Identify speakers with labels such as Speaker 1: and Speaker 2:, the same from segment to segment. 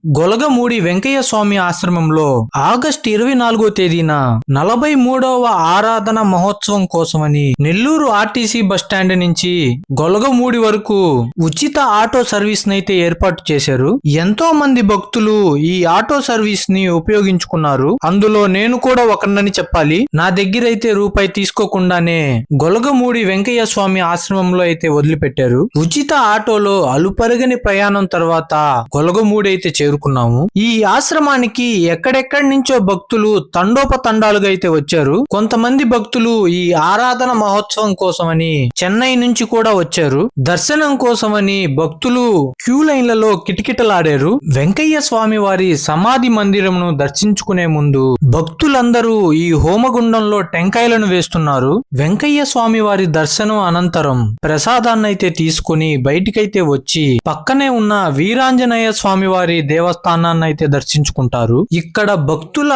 Speaker 1: గొలగమూడి వెంకయ్య స్వామి ఆశ్రమంలో ఆగస్టు 24వ తేదీన 43వ ఆరాధన మహోత్సవం కోసమని నెల్లూరు ఆర్టీసీ బస్టాండ్ నుంచి గొలగమూడి వరకు ఉచిత ఆటో సర్వీస్ నైతే ఏర్పాటు చేశారు. ఎంతో మంది భక్తులు ఈ ఆటో సర్వీస్ ని ఉపయోగించుకున్నారు. అందులో నేను కూడా ఒకరినని చెప్పాలి. నా దగ్గర అయితే రూపాయి తీసుకోకుండానే గొలగమూడి వెంకయ్య స్వామి ఆశ్రమంలో అయితే వదిలిపెట్టారు. ఉచిత ఆటోలో అలుపరగని ప్రయాణం తర్వాత గొలగమూడి అయితే చేరుకున్నాము. ఈ ఆశ్రమానికి ఎక్కడెక్కడి నుంచో భక్తులు తండోపతండాలుగా అయితే వచ్చారు. కొంతమంది భక్తులు ఈ ఆరాధన మహోత్సవం కోసమని చెన్నై నుంచి కూడా వచ్చారు. దర్శనం కోసమని భక్తులు క్యూ లైన్లలో కిటకిటలాడారు. వెంకయ్య స్వామి వారి సమాధి మందిరమును దర్శించుకునే ముందు భక్తులందరూ ఈ హోమగుండంలో టెంకాయలను వేస్తున్నారు. వెంకయ్య స్వామి వారి దర్శనం అనంతరం ప్రసాదాన్నైతే తీసుకుని బయటికైతే వచ్చి పక్కనే ఉన్న వీరాంజనేయ స్వామి వారి దేవస్థానాన్ని అయితే దర్శించుకుంటారు. ఇక్కడ భక్తుల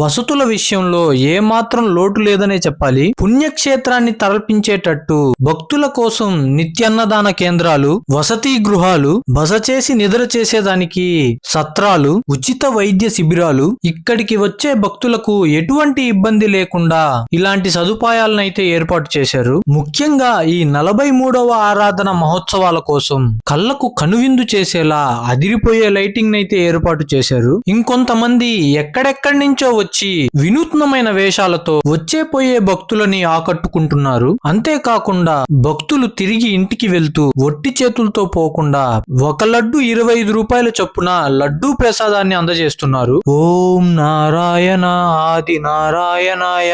Speaker 1: వసతుల విషయంలో ఏమాత్రం లోటు లేదనే చెప్పాలి. పుణ్యక్షేత్రాన్ని తలపించేటట్టు భక్తుల కోసం నిత్యాన్నదాన కేంద్రాలు, వసతి గృహాలు, బస చేసి నిద్ర చేసేదానికి సత్రాలు, ఉచిత వైద్య శిబిరాలు, ఇక్కడికి వచ్చే భక్తులకు ఎటువంటి ఇబ్బంది లేకుండా ఇలాంటి సదుపాయాలను అయితే ఏర్పాటు చేశారు. ముఖ్యంగా ఈ 43వ ఆరాధన మహోత్సవాల కోసం కళ్లకు కనువిందు చేసేలా అదిరిపోయే లైటింగ్ అయితే ఏర్పాటు చేశారు. ఇంకొంతమంది ఎక్కడెక్కడి నుంచో వచ్చి వినూత్నమైన వేషాలతో వచ్చే పోయే భక్తులని ఆకట్టుకుంటున్నారు. అంతేకాకుండా భక్తులు తిరిగి ఇంటికి వెళ్తూ ఒట్టి చేతులతో పోకుండా ఒక లడ్డు 25 రూపాయల చొప్పున లడ్డూ ప్రసాదాన్ని అందజేస్తున్నారు. ఓం నారాయణ ఆది నారాయణాయ.